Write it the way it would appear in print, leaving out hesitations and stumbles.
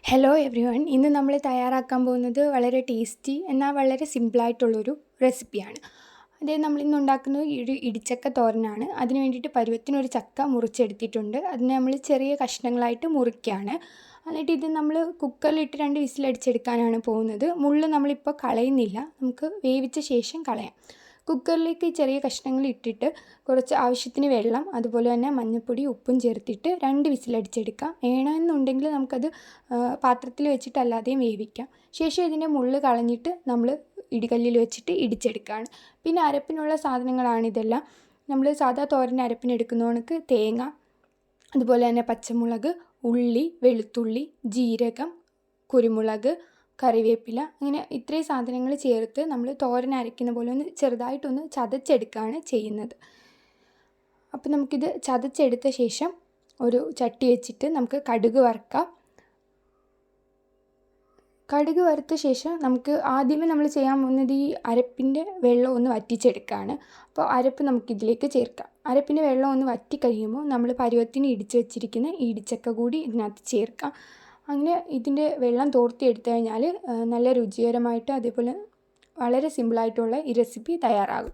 Hello every one. ഇന്ന് നമ്മൾ തയ്യാറാക്കാൻ പോകുന്നത് വളരെ ടേസ്റ്റി എന്നാൽ വളരെ സിമ്പിളായിട്ടുള്ളൊരു റെസിപ്പിയാണ്. അതായത് നമ്മളിന്ന് ഉണ്ടാക്കുന്നത് ഇടിച്ചക്ക തോരനാണ്. അതിന് വേണ്ടിയിട്ട് പരുവത്തിനൊരു ചക്ക മുറിച്ചെടുത്തിട്ടുണ്ട്. അതിനെ നമ്മൾ ചെറിയ കഷ്ണങ്ങളായിട്ട് മുറിക്കുകയാണ്. എന്നിട്ട് ഇത് നമ്മൾ കുക്കറിലിട്ട് 2 വിസിലടിച്ചെടുക്കാനാണ് പോകുന്നത്. മുള്ള് നമ്മളിപ്പോൾ കളയുന്നില്ല, നമുക്ക് വേവിച്ച ശേഷം കളയാം. കുക്കറിലേക്ക് ചെറിയ കഷ്ണങ്ങൾ ഇട്ടിട്ട് കുറച്ച് ആവശ്യത്തിന് വെള്ളം, അതുപോലെ തന്നെ മഞ്ഞൾപ്പൊടി, ഉപ്പും ചേർത്തിട്ട് 2 വിസിലടിച്ചെടുക്കാം. വേണമെന്നുണ്ടെങ്കിൽ നമുക്കത് പാത്രത്തിൽ വെച്ചിട്ട് അല്ലാതെയും വേവിക്കാം. ശേഷം ഇതിൻ്റെ മുള്ള് കളഞ്ഞിട്ട് നമ്മൾ ഇടികല്ലിൽ വെച്ചിട്ട് ഇടിച്ചെടുക്കുകയാണ്. പിന്നെ അരപ്പിനുള്ള സാധനങ്ങളാണിതെല്ലാം. നമ്മൾ സാധാ തോരൻ അരപ്പിനെടുക്കുന്ന കണക്ക് തേങ്ങ, അതുപോലെ തന്നെ പച്ചമുളക്, ഉള്ളി, വെളുത്തുള്ളി, ജീരകം, കുരുമുളക്, കറിവേപ്പില, അങ്ങനെ ഇത്രയും സാധനങ്ങൾ ചേർത്ത് നമ്മൾ തോരൻ അരയ്ക്കുന്ന പോലെ ഒന്ന് ചെറുതായിട്ടൊന്ന് ചതച്ചെടുക്കുകയാണ് ചെയ്യുന്നത്. അപ്പോൾ നമുക്കിത് ചതച്ചെടുത്ത ശേഷം ഒരു ചട്ടി വെച്ചിട്ട് നമുക്ക് കടുക് വറുക്കാം. കടുക് വറുത്ത ശേഷം നമുക്ക് ആദ്യമേ നമ്മൾ ചെയ്യാൻ പോകുന്നത് ഈ അരപ്പിൻ്റെ വെള്ളം ഒന്ന് വറ്റിച്ചെടുക്കുകയാണ്. അപ്പോൾ അരപ്പ് നമുക്കിതിലേക്ക് ചേർക്കാം. അരപ്പിൻ്റെ വെള്ളം ഒന്ന് വറ്റി കഴിയുമ്പോൾ നമ്മൾ പരുവത്തിന് ഇടിച്ച് വെച്ചിരിക്കുന്ന ഇടിച്ചക്ക കൂടി ഇതിനകത്ത് ചേർക്കാം. അങ്ങനെ ഇതിൻ്റെ വെള്ളം തോർത്തിയെടുത്തു കഴിഞ്ഞാൽ നല്ല രുചികരമായിട്ട് അതേപോലെ വളരെ സിമ്പിളായിട്ടുള്ള ഈ റെസിപ്പി തയ്യാറാകും.